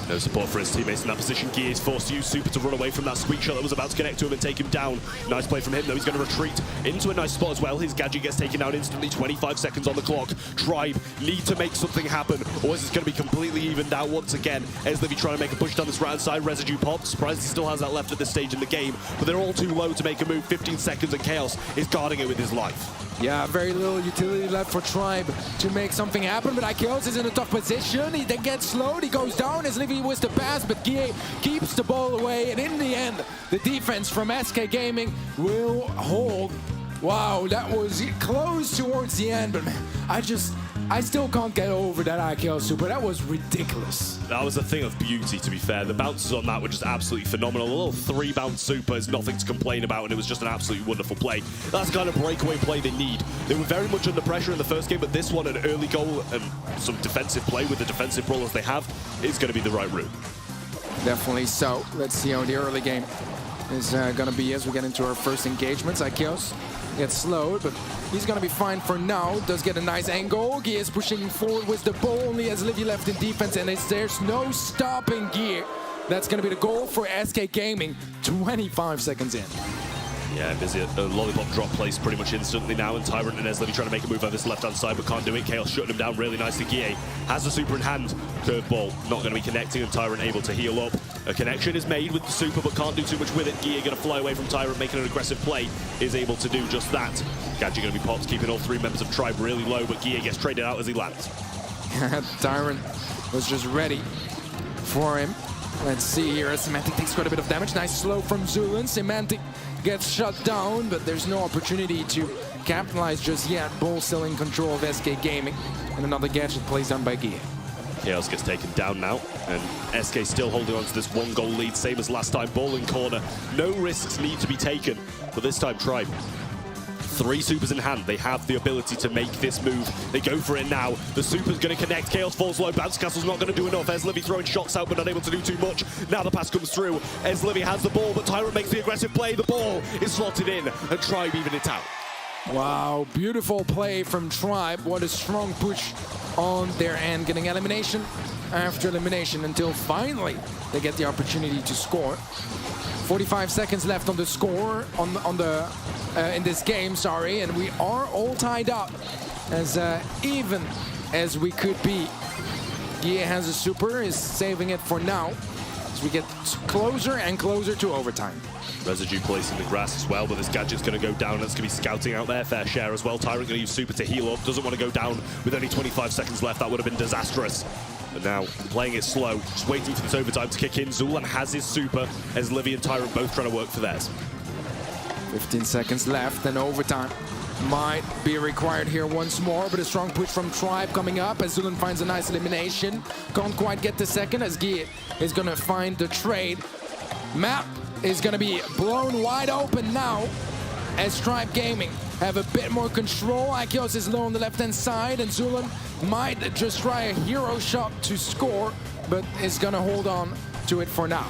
No support for his teammates in that position. Guy is forced to use super to run away from that Squeak shot that was about to connect to him and take him down. Nice play from him, though. He's going to retreat into a nice spot as well. His gadget gets taken down instantly. 25 seconds on the clock. Tribe need to make something happen, or is this going to be completely evened out once again? Livy trying to make a push down this right-hand side. Residue pop. Surprised he still has that left at this stage in the game, but they're all too low to make a move. 15 seconds, and Chaos is guarding it with his life. Yeah, very little utility left for Tribe to make something happen, but Ikeos is in a tough position. He then gets slowed, he goes down as Livy was the pass, but Guy keeps the ball away, and in the end, the defense from SK Gaming will hold. Wow, that was close towards the end, but man, I still can't get over that Ikeos super. That was ridiculous. That was a thing of beauty, to be fair. The bounces on that were just absolutely phenomenal. A little 3-bounce super is nothing to complain about, and it was just an absolutely wonderful play. That's the kind of breakaway play they need. They were very much under pressure in the first game, but this one, an early goal and some defensive play with the defensive brawlers they have, is going to be the right route. Definitely so. Let's see how the early game is going to be as we get into our first engagements. Ikeos gets slowed, but he's going to be fine for now. Does get a nice angle. Guy is pushing forward with the ball, only as Livy left in defense, and there's no stopping Guy. That's going to be the goal for SK Gaming, 25 seconds in. Yeah, busy. A lollipop drop place pretty much instantly now, and Tyrant and Livy trying to make a move on this left-hand side, but can't do it. Chaos shutting him down really nicely. Guy has the super in hand. Curveball not going to be connecting, and Tyrant able to heal up. A connection is made with the super, but can't do too much with it. Guy going to fly away from Tyrant, making an aggressive play. Is able to do just that. Gadget going to be popped, keeping all 3 members of Tribe really low, but Guy gets traded out as he lands. Tyrant was just ready for him. Let's see here, Semantic takes quite a bit of damage. Nice slow from Zulan. Semantic gets shut down, but there's no opportunity to capitalize just yet. Bull still in control of SK Gaming, and another gadget plays down by Guy. Chaos gets taken down now, and SK still holding on to this 1-goal lead, same as last time. Ball in corner. No risks need to be taken, but this time Tribe. 3 supers in hand. They have the ability to make this move. They go for it now. The super's going to connect. Chaos falls low. Bounce Castle's not going to do enough. Livy throwing shots out, but not able to do too much. Now the pass comes through. Livy has the ball, but Tyrant makes the aggressive play. The ball is slotted in, and Tribe even it out. Wow, beautiful play from Tribe. What a strong push on their end, getting elimination after elimination until finally they get the opportunity to score. 45 seconds left on the score in this game, sorry, and we are all tied up as even as we could be. Guille has a super, is saving it for now as we get closer and closer to overtime. Residue placing the grass as well, but this gadget's going to go down. It's going to be scouting out their fair share as well. Tyrant going to use super to heal up. Doesn't want to go down with only 25 seconds left. That would have been disastrous. But now, playing it slow, just waiting for this overtime to kick in. Zulan has his super, as Livy and Tyrant both trying to work for theirs. 15 seconds left, and overtime might be required here once more, but a strong push from Tribe coming up as Zulan finds a nice elimination. Can't quite get the second as Guille is going to find the trade. Map is going to be blown wide open now as Tribe Gaming have a bit more control. Ikios is low on the left-hand side, and Zulan might just try a hero shot to score, but is going to hold on to it for now.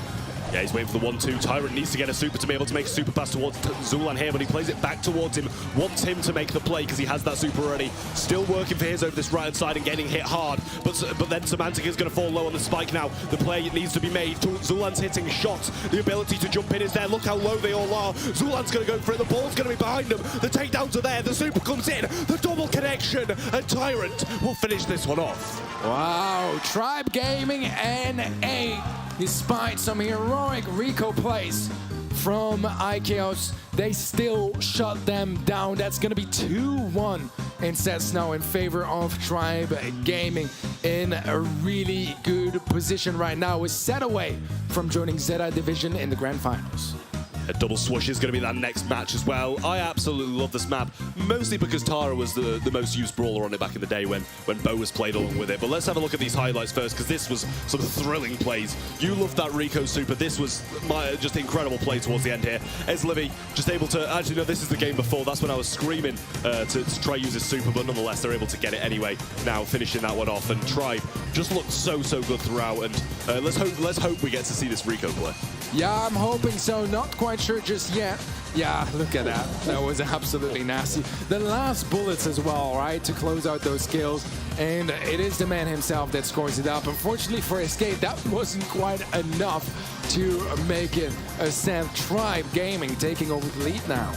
Yeah, he's waiting for the 1-2. Tyrant needs to get a super to be able to make a super pass towards Zulan here, but he plays it back towards him. Wants him to make the play because he has that super already. Still working for his over this right-hand side and getting hit hard. But then Semantic is going to fall low on the spike now. The play needs to be made. Zulan's hitting shots. The ability to jump in is there. Look how low they all are. Zulan's going to go for it. The ball's going to be behind him. The takedowns are there. The super comes in. The double connection. And Tyrant will finish this one off. Wow, Tribe Gaming NA. Despite some heroic Rico plays from Ikios, they still shut them down. That's going to be 2-1 in sets now in favor of Tribe Gaming, in a really good position right now, is set away from joining Zeta Division in the Grand Finals. A double swoosh is going to be that next match as well. I absolutely love this map, mostly because Tara was the most used brawler on it back in the day when Bo was played along with it. But let's have a look at these highlights first, because this was some thrilling plays. You loved that Rico super. This was just incredible play towards the end here. Livy just able to, actually no, this is the game before. That's when I was screaming to try use his super, but nonetheless they're able to get it anyway. Now finishing that one off, and Tribe just looked so good throughout. And let's hope we get to see this Rico play. Yeah, I'm hoping so. Not quite sure just yet. Yeah, look at that. That was absolutely nasty. The last bullets as well, right, to close out those kills. And it is the man himself that scores it up. Unfortunately for Escape, that wasn't quite enough to make it a set. Tribe Gaming taking over the lead now.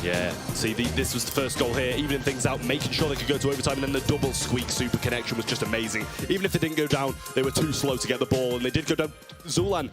Yeah, see, this was the first goal here, evening things out, making sure they could go to overtime, and then the double squeak super connection was just amazing. Even if they didn't go down, they were too slow to get the ball, and they did go down. Zulan,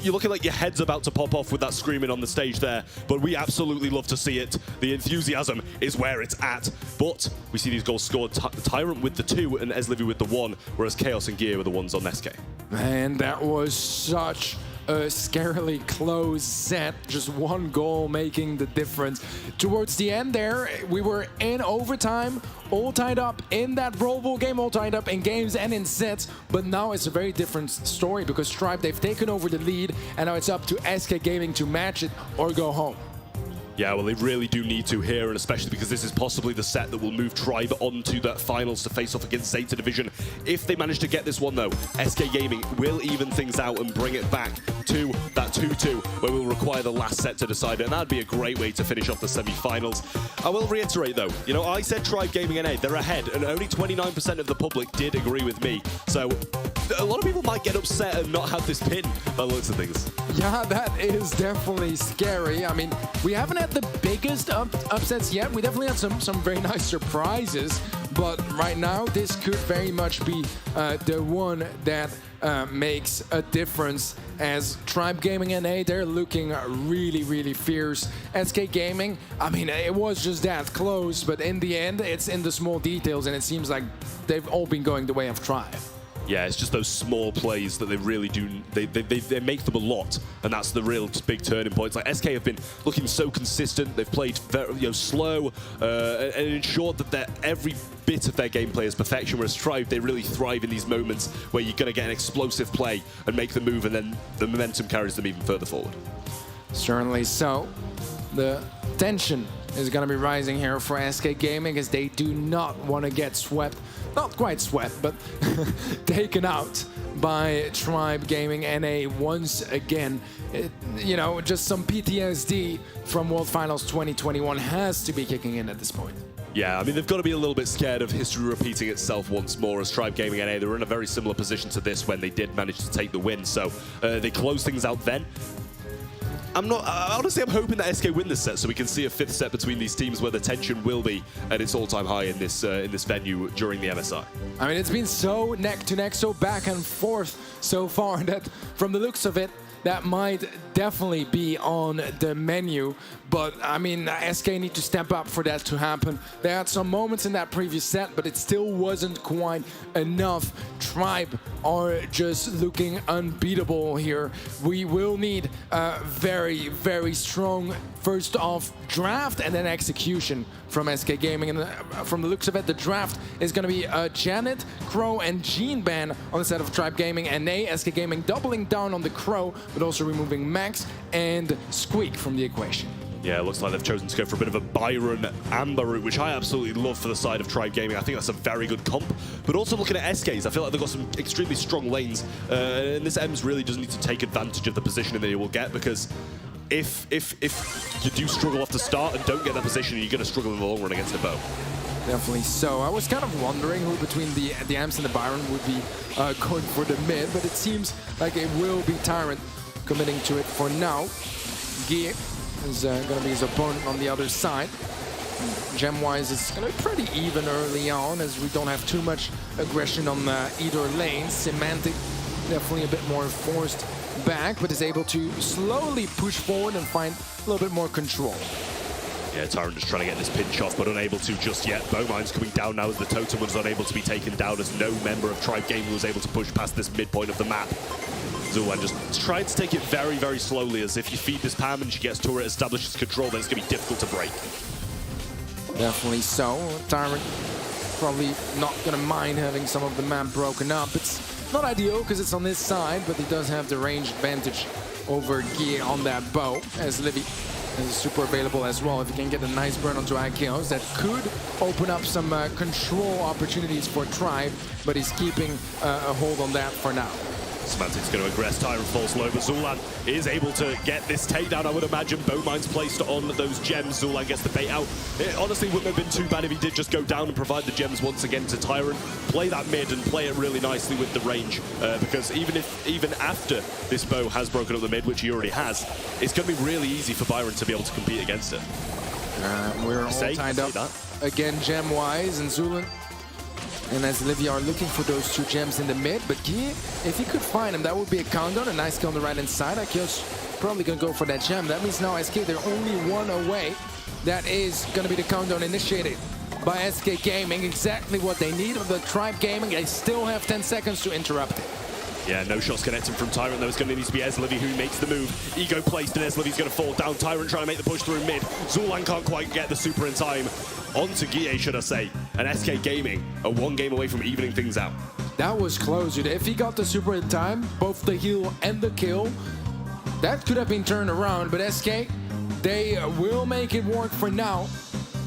you're looking like your head's about to pop off with that screaming on the stage there, but we absolutely love to see it. The enthusiasm is where it's at, but we see these goals scored. Tyrant with the 2 and Livy with the 1, whereas Chaos and Gear were the ones on SK. Man, that was such a scarily close set. Just 1 goal making the difference. Towards the end there, we were in overtime, all tied up in that Brawl Ball game, all tied up in games and in sets. But now it's a very different story because Tribe, they've taken over the lead, and now it's up to SK Gaming to match it or go home. Yeah, well, they really do need to here, and especially because this is possibly the set that will move Tribe onto that finals to face off against Zeta Division. If they manage to get this one, though, SK Gaming will even things out and bring it back to that 2-2, where we'll require the last set to decide it, and that'd be a great way to finish off the semi-finals. I will reiterate, though, you know, I said Tribe Gaming NA, they're ahead, and only 29% of the public did agree with me, so a lot of people might get upset and not have this pin by the looks of things. Yeah, that is definitely scary. I mean, we haven't had the biggest upsets yet. We definitely had some very nice surprises, but right now this could very much be the one that makes a difference, as Tribe Gaming NA, they're looking really fierce. SK Gaming, I mean, it was just that close, but in the end, it's in the small details, and it seems like they've all been going the way of Tribe. Yeah, it's just those small plays that they really do, they make them a lot, and that's the real big turning points. Like SK have been looking so consistent, they've played very, slow, and ensured that every bit of their gameplay is perfection, whereas Tribe, they really thrive in these moments where you're going to get an explosive play and make the move, and then the momentum carries them even further forward. Certainly so. The tension is going to be rising here for SK Gaming as they do not want to get swept. Not quite swept, but taken out by Tribe Gaming NA once again. Just some PTSD from World Finals 2021 has to be kicking in at this point. Yeah, I mean, they've got to be a little bit scared of history repeating itself once more, as Tribe Gaming NA, they were in a very similar position to this when they did manage to take the win. So they closed things out then. Honestly, I'm hoping that SK win this set so we can see a fifth set between these teams where the tension will be at its all-time high in this venue during the MSI. I mean, it's been so neck to neck, so back and forth so far that from the looks of it, that might definitely be on the menu. But, I mean, SK need to step up for that to happen. They had some moments in that previous set, but it still wasn't quite enough. Tribe are just looking unbeatable here. We will need a very, very strong first off draft and then execution from SK Gaming. And from the looks of it, the draft is going to be Janet, Crow, and Gene Ban on the set of Tribe Gaming NA. SK Gaming doubling down on the Crow, but also removing Max and Squeak from the equation. Yeah, it looks like they've chosen to go for a bit of a Byron Amber route, which I absolutely love for the side of Tribe Gaming. I think that's a very good comp. But also looking at SKs, I feel like they've got some extremely strong lanes. And this EMS really does need to take advantage of the positioning that he will get, because if you do struggle off the start and don't get that position, you're going to struggle in the long run against the bow. Definitely so. I was kind of wondering who between the AMS and the Byron would be going for the mid, but it seems like it will be Tyrant committing to it for now. Gear is going to be his opponent on the other side. Gem-wise, it's going to be pretty even early on as we don't have too much aggression on either lane. Semantic, definitely a bit more forced back, but is able to slowly push forward and find a little bit more control. Yeah, Tyrant just trying to get this pinch off, but unable to just yet. Bowmine's coming down now as the totem was unable to be taken down, as no member of Tribe Gaming was able to push past this midpoint of the map. Zulan just trying to take it very, very slowly, as if you feed this Pam and she gets turret, establishes control, then it's going to be difficult to break. Definitely so. Tyrant probably not going to mind having some of the map broken up. It's not ideal because it's on this side, but he does have the range advantage over Gia on that bow, as Livy is super available as well. If you can get a nice burn onto Akios, that could open up some control opportunities for Tribe, but he's keeping a hold on that for now. Semantic's going to aggress. Tyrant falls low, but Zulan is able to get this takedown, I would imagine. Bowmine's placed on those gems. Zulan gets the bait out. It honestly wouldn't have been too bad if he did just go down and provide the gems once again to Tyrant. Play that mid and play it really nicely with the range, because even after this bow has broken up the mid, which he already has, it's going to be really easy for Byron to be able to compete against it. We're all tied up again gem-wise, and Zulan and as Livy are looking for those two gems in the mid, but Guy, if he could find them, that would be a countdown, a nice kill on the right-hand side. Akios probably going to go for that gem. That means now SK, they're only one away. That is going to be the countdown initiated by SK Gaming. Exactly what they need of the Tribe Gaming. They still have 10 seconds to interrupt it. Yeah, no shots connecting from Tyrant, though. It's going to need to be Eslivy who makes the move. Ego placed, and Eslivy's going to fall down. Tyrant trying to make the push through mid. Zulan can't quite get the super in time. Onto Guille, should I say. And SK Gaming are one game away from evening things out. That was close, dude. If he got the super in time, both the heal and the kill, that could have been turned around. But SK, they will make it work for now.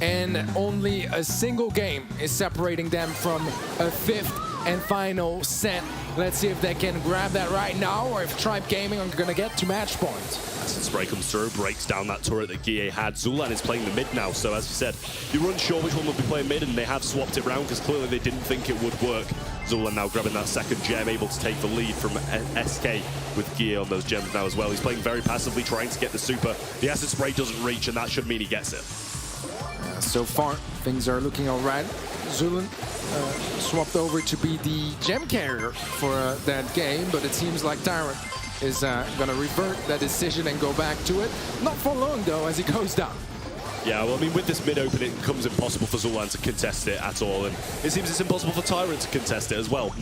And only a single game is separating them from a fifth and final set. Let's see if they can grab that right now, or if Tribe Gaming are going to get to match point. Acid Spray comes through, breaks down that turret that Guille had. Zulan is playing the mid now, so as you said, you were unsure which one would be playing mid, and they have swapped it around because clearly they didn't think it would work. Zulan now grabbing that second gem, able to take the lead from SK with Guille on those gems now as well. He's playing very passively, trying to get the super. The Acid Spray doesn't reach, and that should mean he gets it. So far, things are looking all right. Zulan swapped over to be the gem carrier for that game, but it seems like Tyrant is going to revert that decision and go back to it. Not for long, though, as he goes down. Yeah, well, I mean, with this mid-open, it becomes impossible for Zulan to contest it at all, and it seems it's impossible for Tyrant to contest it as well.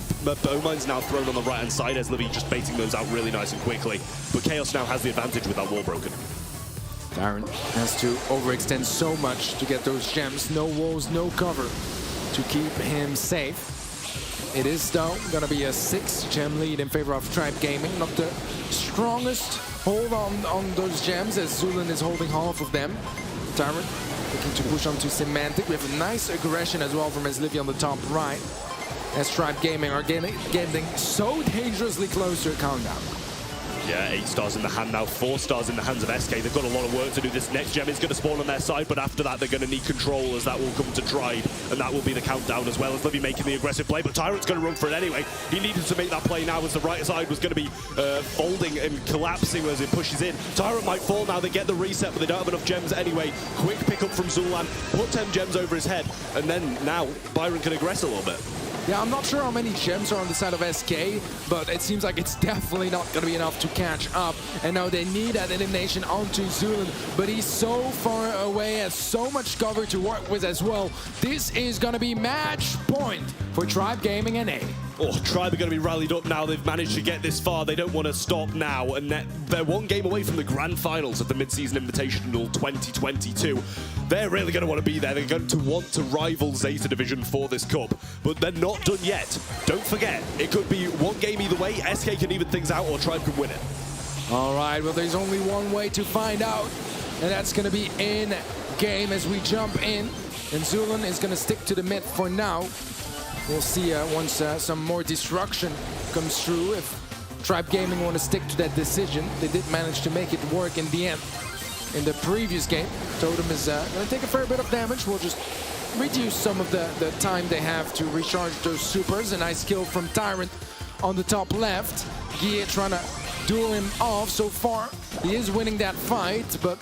Bowmine's now thrown on the right-hand side, as Livy just baiting those out really nice and quickly, but Chaos now has the advantage with that wall broken. Tyrant has to overextend so much to get those gems. No walls, no cover to keep him safe. It is, though, going to be a 6-gem lead in favor of Tribe Gaming. Not the strongest hold on those gems, as Zulan is holding half of them. Tyrant looking to push onto Semantic. We have a nice aggression as well from Livy on the top right, as Tribe Gaming are getting so dangerously close to a countdown. Yeah, 8 stars in the hand now, 4 stars in the hands of SK. They've got a lot of work to do. This next gem is going to spawn on their side, but after that, they're going to need control, as that will come to Tribe, and that will be the countdown, as well as Livy making the aggressive play. But Tyrant's going to run for it anyway. He needed to make that play now, as the right side was going to be folding and collapsing as it pushes in. Tyrant might fall now. They get the reset, but they don't have enough gems anyway. Quick pick up from Zulan, put 10 gems over his head, and then now Byron can aggress a little bit. Yeah, I'm not sure how many gems are on the side of SK, but it seems like it's definitely not going to be enough to catch up. And now they need that elimination onto Zulan, but he's so far away, has so much cover to work with as well. This is going to be match point for Tribe Gaming and A. Oh, Tribe are going to be rallied up now. They've managed to get this far. They don't want to stop now, and they're one game away from the grand finals of the mid-season Invitational 2022. They're really going to want to be there. They're going to want to rival Zeta Division for this cup, but they're not done yet. Don't forget, it could be one game either way. SK can even things out, or Tribe can win it. All right, well, there's only one way to find out, and that's going to be in game as we jump in. And Zulan is going to stick to the mid for now. We'll see once some more destruction comes through if Tribe Gaming want to stick to that decision. They did manage to make it work in the end. In the previous game, Totem is going to take a fair bit of damage. We'll just reduce some of the time they have to recharge those supers. A nice kill from Tyrant on the top left. Gia trying to duel him off so far. He is winning that fight, but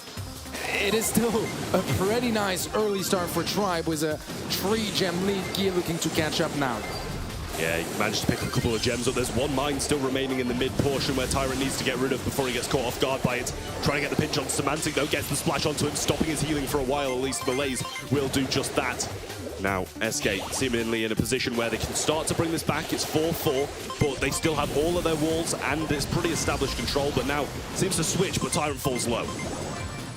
it is still a pretty nice early start for Tribe with a 3-gem lead. Gia looking to catch up now. Yeah, he managed to pick up a couple of gems, but there's one mine still remaining in the mid portion where Tyrant needs to get rid of before he gets caught off guard by it. Trying to get the pinch on Semantic, though, gets the splash onto him, stopping his healing for a while. At least Malaise will do just that. Now, SK seemingly in a position where they can start to bring this back. It's 4-4, but they still have all of their walls, and it's pretty established control, but now seems to switch, but Tyrant falls low.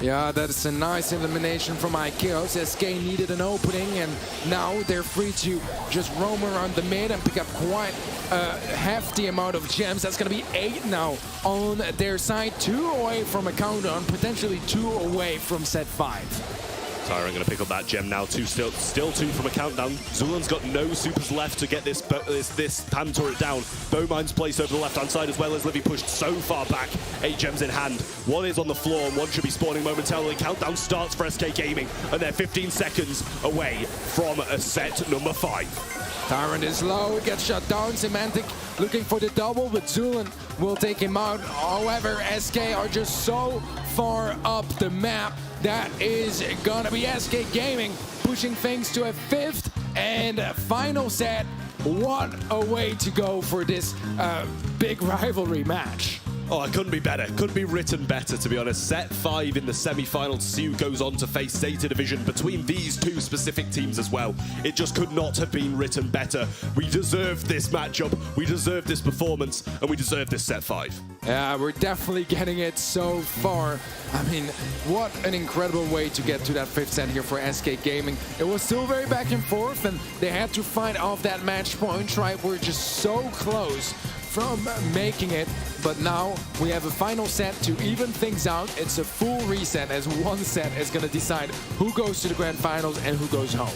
Yeah, that's a nice elimination from Ikeos. SK needed an opening, and now they're free to just roam around the mid and pick up quite a hefty amount of gems. That's going to be 8 now on their side. 2 away from a countdown, potentially 2 away from set 5. Tyrant going to pick up that gem now. Still 2 from a countdown. Zulan's got no supers left to get this pan turret down. Bowmine's placed over the left-hand side, as well as Livy pushed so far back. 8 gems in hand. 1 is on the floor, and 1 should be spawning momentarily. Countdown starts for SK Gaming, and they're 15 seconds away from a set number 5. Tyrant is low, gets shut down. Semantic looking for the double, but Zulan will take him out. However, SK are just so far up the map. That is gonna be SK Gaming pushing things to a 5th and final set. What a way to go for this big rivalry match. Oh, it couldn't be better. Couldn't be written better, to be honest. Set 5 in the semi-final. Sue goes on to face Zeta Division between these 2 specific teams as well. It just could not have been written better. We deserve this matchup, we deserve this performance, and we deserve this set 5. Yeah, we're definitely getting it so far. I mean, what an incredible way to get to that 5th set here for SK Gaming. It was still very back and forth, and they had to fight off that match point. Tribe were just so close from making it, but now we have a final set to even things out. It's a full reset, as one set is going to decide who goes to the grand finals and who goes home.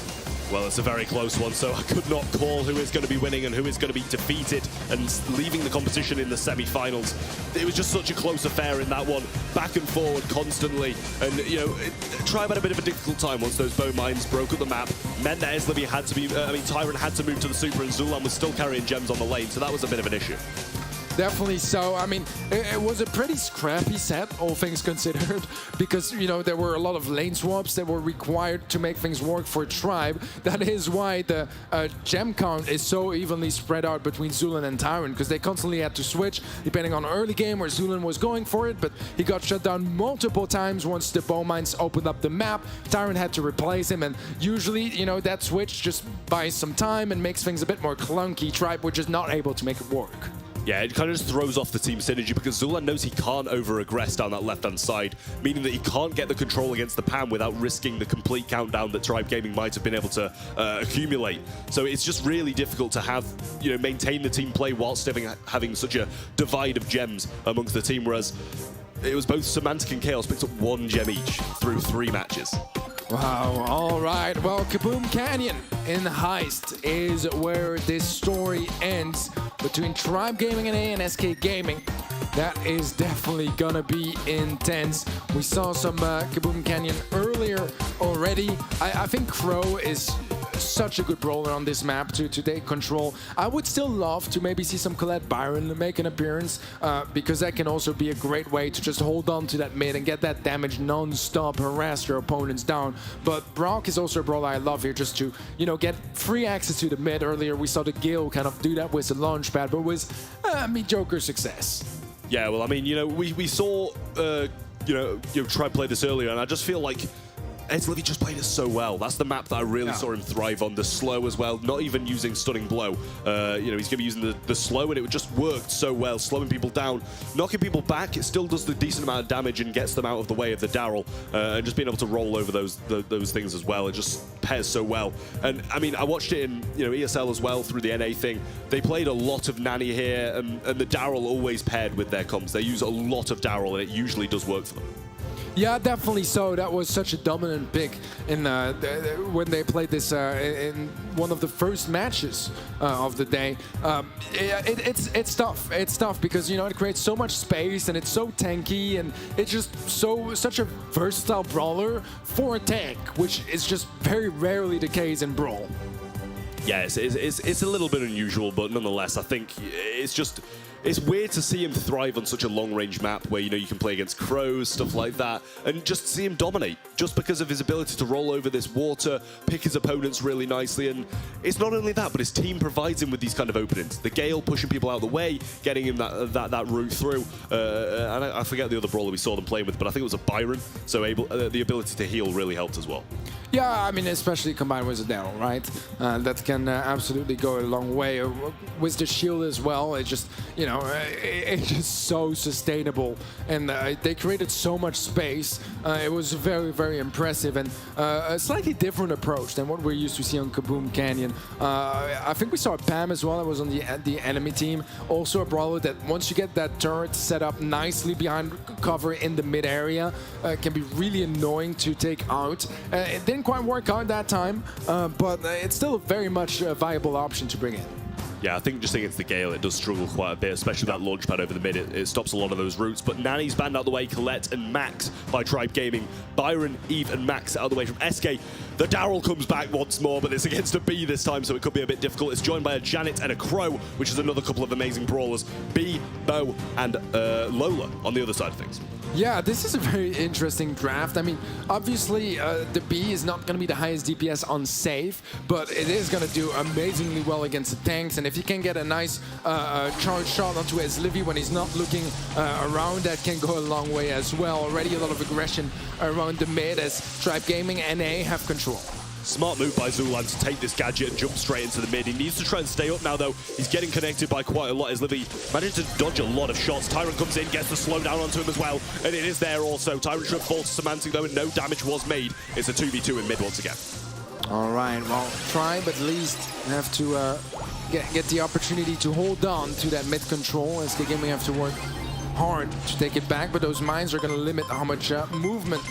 Well, it's a very close one, so I could not call who is going to be winning and who is going to be defeated and leaving the competition in the semi-finals. It was just such a close affair in that one, back and forward constantly. And, you know, Tribe had a bit of a difficult time once those bow mines broke up the map. Meant that Livy had to be, Tyrant had to move to the super, and Zulan was still carrying gems on the lane, so that was a bit of an issue. definitely so. I mean, it was a pretty scrappy set, all things considered, because, you know, there were a lot of lane swaps that were required to make things work for Tribe. That is why the gem count is so evenly spread out between Zulan and Tyrant, because they constantly had to switch depending on early game where Zulan was going for it, but he got shut down multiple times once the bow mines opened up the map. Tyrant had to replace him, and usually, you know, that switch just buys some time and makes things a bit more clunky. Tribe were just not able to make it work. Yeah, it kind of just throws off the team synergy because Zulan knows he can't over-aggress down that left-hand side, meaning that he can't get the control against the PAM without risking the complete countdown that Tribe Gaming might have been able to accumulate. So it's just really difficult to have, you know, maintain the team play whilst having such a divide of gems amongst the team, whereas it was both Semantic and Chaos picked up 1 gem each through 3 matches. Wow, all right. Well, Kaboom Canyon in Heist is where this story ends between Tribe Gaming and SK Gaming. That is definitely gonna be intense. We saw some Kaboom Canyon earlier already. I think Crow is such a good brawler on this map to take control. I would still love to maybe see some Colette Byron make an appearance because that can also be a great way to just hold on to that mid and get that damage non-stop, harass your opponents down. But Brock is also a brawler I love here just to, you know, get free access to the mid. Earlier we saw the Gale kind of do that with the launch pad, but was mediocre success. Yeah, well, I mean, you know, we saw, Tribe play this earlier, and I just feel like Livy just played it so well. That's the map that I really saw him thrive on. The slow as well, not even using Stunning Blow. He's going to be using the slow, and it just worked so well, slowing people down, knocking people back. It still does the decent amount of damage and gets them out of the way of the Daryl, and just being able to roll over those things as well. It just pairs so well. And I mean, I watched it in ESL as well through the NA thing. They played a lot of Nanny here, and the Daryl always paired with their comps. They use a lot of Daryl, and it usually does work for them. Yeah, definitely so. That was such a dominant pick in when they played this in one of the first matches of the day. It's tough. It's tough because, you know, it creates so much space and it's so tanky and it's just such a versatile brawler for a tank, which is just very rarely the case in Brawl. Yeah, it's a little bit unusual, but nonetheless, I think it's weird to see him thrive on such a long-range map where, you know, you can play against crows, stuff like that, and just see him dominate just because of his ability to roll over this water, pick his opponents really nicely. And it's not only that, but his team provides him with these kind of openings. The Gale pushing people out of the way, getting him that route through. And I forget the other brawler we saw them playing with, but I think it was a Byron, so the ability to heal really helped as well. Yeah, I mean, especially combined with a Daryl, right? That can absolutely go a long way. With the shield as well, it just, you know, it's just so sustainable. And they created so much space. It was very, very impressive and a slightly different approach than what we're used to see on Kaboom Canyon. I think we saw a Pam as well. It was on the enemy team. Also a brawler that once you get that turret set up nicely behind cover in the mid area, can be really annoying to take out. It didn't quite work out that time, but it's still very much a viable option to bring in. Yeah, I think just against the Gale, it does struggle quite a bit, especially that launch pad over the mid. It stops a lot of those routes. But Nanny's banned out the way, Colette and Max by Tribe Gaming. Byron, Eve, and Max out of the way from SK. The Daryl comes back once more, but it's against a B this time, so it could be a bit difficult. It's joined by a Janet and a Crow, which is another couple of amazing brawlers. B, Bo, and Lola on the other side of things. Yeah, this is a very interesting draft. I mean, obviously, the B is not going to be the highest DPS on safe, but it is going to do amazingly well against the tanks. And if he can get a nice charge shot onto his Livy when he's not looking around, that can go a long way as well. Already a lot of aggression around the mid as Tribe Gaming NA have control. Smart move by Zulan to take this gadget and jump straight into the mid. He needs to try and stay up now, though. He's getting connected by quite a lot as Livy manages to dodge a lot of shots. Tyrant comes in, gets the slowdown onto him as well, and it is there also. Tyrant should fall to Semantic, though, and no damage was made. It's a 2v2 in mid once again. All right, well, Tribe at least have to get the opportunity to hold on to that mid control. As the Gaming have to work hard to take it back, but those mines are going to limit how much movement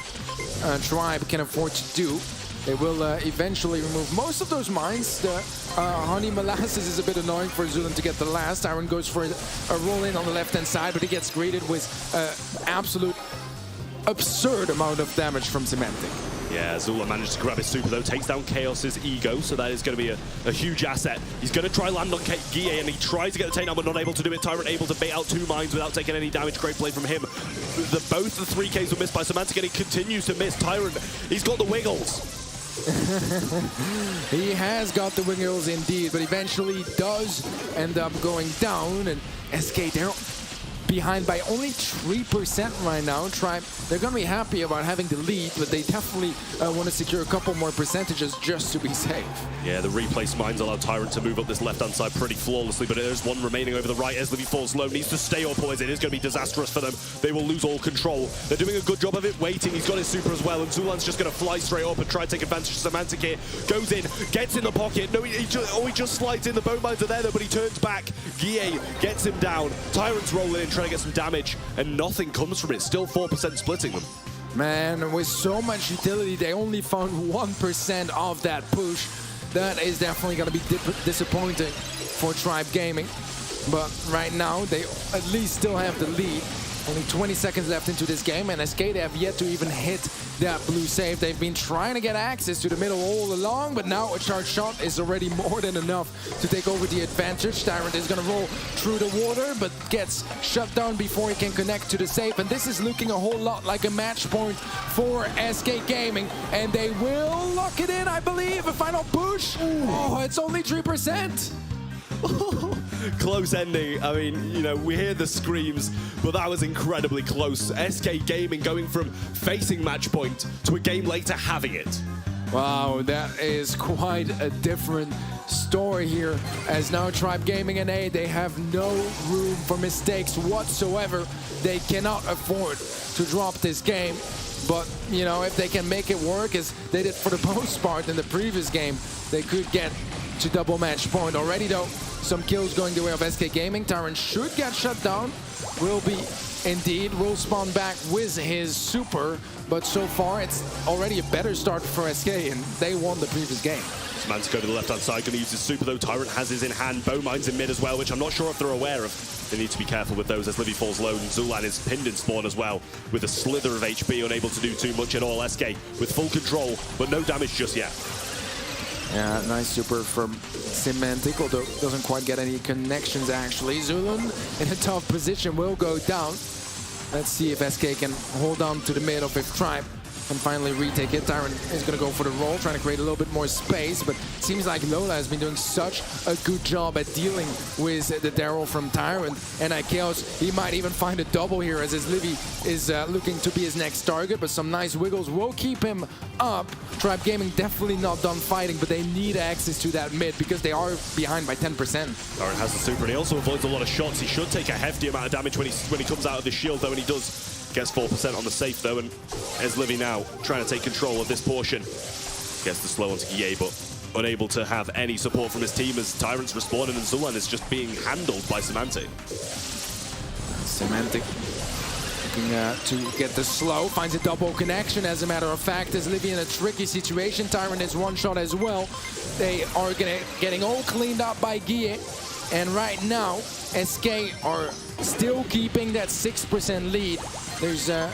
Tribe can afford to do. They will eventually remove most of those mines. The Honey Molasses is a bit annoying for Zulan to get the last. Aaron goes for a roll-in on the left-hand side, but he gets greeted with absolute absurd amount of damage from Semantic. Yeah, Zula managed to grab his super though, takes down Chaos's ego, so that is going to be a huge asset. He's going to try land on Guille, and he tries to get the takedown, but not able to do it. Tyrant able to bait out 2 mines without taking any damage. Great play from him. Both the 3Ks were missed by Semantic, and he continues to miss. Tyrant, he's got the wiggles. He has got the wiggles indeed, but eventually does end up going down, and SK, they're behind by only 3% right now. Tribe, they're going to be happy about having the lead, but they definitely want to secure a couple more percentages just to be safe. Yeah, the replaced mines allow Tyrant to move up this left-hand side pretty flawlessly, but there's one remaining over the right as Livy falls low. Needs to stay or poison. It is going to be disastrous for them. They will lose all control. They're doing a good job of it, waiting. He's got his super as well, and Zulan's just going to fly straight up and try to take advantage of Semantic here. Goes in, gets in the pocket. No, he just slides in. The bone mines are there, though, but he turns back. Guille gets him down. Tyrant's rolling in, trying to get some damage, and nothing comes from it. Still 4% splitting them. Man, with so much utility, they only found 1% of that push. That is definitely going to be disappointing for Tribe Gaming. But right now, they at least still have the lead. Only 20 seconds left into this game, and SK, they have yet to even hit that blue save. They've been trying to get access to the middle all along, but now a charge shot is already more than enough to take over the advantage. Tyrant is going to roll through the water, but gets shut down before he can connect to the save. And this is looking a whole lot like a match point for SK Gaming, and they will lock it in, I believe. A final push. Oh, it's only 3%. Close ending. I mean, you know, we hear the screams, but that was incredibly close. SK Gaming going from facing match point to a game later having it. Wow, that is quite a different story here, as now Tribe Gaming and A, they have no room for mistakes whatsoever. They cannot afford to drop this game. But, you know, if they can make it work as they did for the most part in the previous game, they could get to double match point. Already though, some kills going the way of SK Gaming. Tyrant should get shut down. Will spawn back with his super, but so far it's already a better start for SK, and they won the previous game. Semantic go to the left-hand side, going to use his super though. Tyrant has his in hand. Bow mines in mid as well, which I'm not sure if they're aware of. They need to be careful with those as Livy falls low, and Zulan is pinned in spawn as well, with a slither of HP, unable to do too much at all. SK with full control, but no damage just yet. Yeah, nice super from Semantic, although doesn't quite get any connections actually. Zulan in a tough position will go down. Let's see if SK can hold on to the mid of if Tribe can finally retake it. Tyrant is going to go for the roll, trying to create a little bit more space, but it seems like Lola has been doing such a good job at dealing with the Daryl from Tyrant. And at Chaos, he might even find a double here as his Livy is looking to be his next target, but some nice wiggles will keep him up. Tribe Gaming definitely not done fighting, but they need access to that mid because they are behind by 10%. Tyrant has the super, and he also avoids a lot of shots. He should take a hefty amount of damage when he comes out of the shield, though, and he does. Gets 4% on the safe though, and as Livy now trying to take control of this portion. Gets the slow onto Guille, but unable to have any support from his team as Tyrant's respawning, and Zulan is just being handled by Semantic. Semantic looking to get the slow, finds a double connection as a matter of fact, as Livy in a tricky situation. Tyrant is one shot as well. They are getting all cleaned up by Guille, and right now SK are still keeping that 6% lead. There's a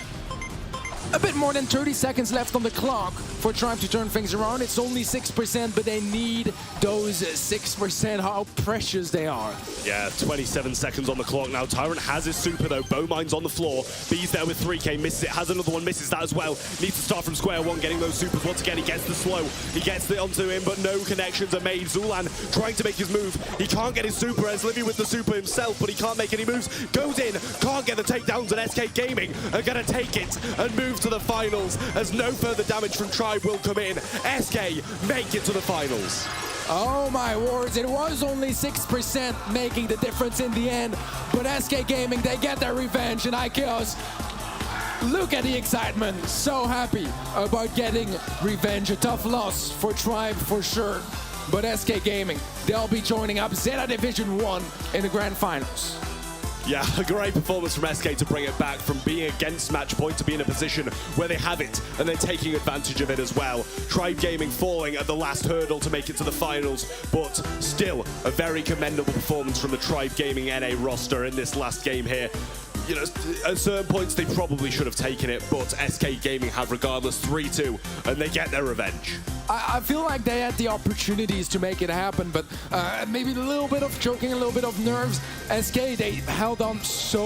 bit more than 30 seconds left on the clock for Tribe to turn things around. It's only 6%, but they need those 6%. How precious they are. Yeah, 27 seconds on the clock now. Tyrant has his super though. Bow mines on the floor. B's there with 3K, misses it. Has another one, misses that as well. Needs to start from square one, getting those supers. Once again, he gets the slow. He gets it onto him, but no connections are made. Zulan trying to make his move. He can't get his super as Livy with the super himself, but he can't make any moves. Goes in, can't get the takedowns, and SK Gaming are going to take it and move to the finals as no further damage from Tribe will come in. SK make it to the finals. Oh my words, it was only 6% making the difference in the end, but SK Gaming, they get their revenge, and IKEOS, look at the excitement. So happy about getting revenge. A tough loss for Tribe for sure, but SK Gaming, they'll be joining up Zeta Division 1 in the grand finals. Yeah, a great performance from SK to bring it back from being against match point to be in a position where they have it and they're taking advantage of it as well. Tribe Gaming falling at the last hurdle to make it to the finals, but still a very commendable performance from the Tribe Gaming NA roster in this last game here. you know, at certain points they probably should have taken it, but SK Gaming have regardless 3-2, and they get their revenge. I feel like they had the opportunities to make it happen, but maybe a little bit of choking, a little bit of nerves. SK, they held on so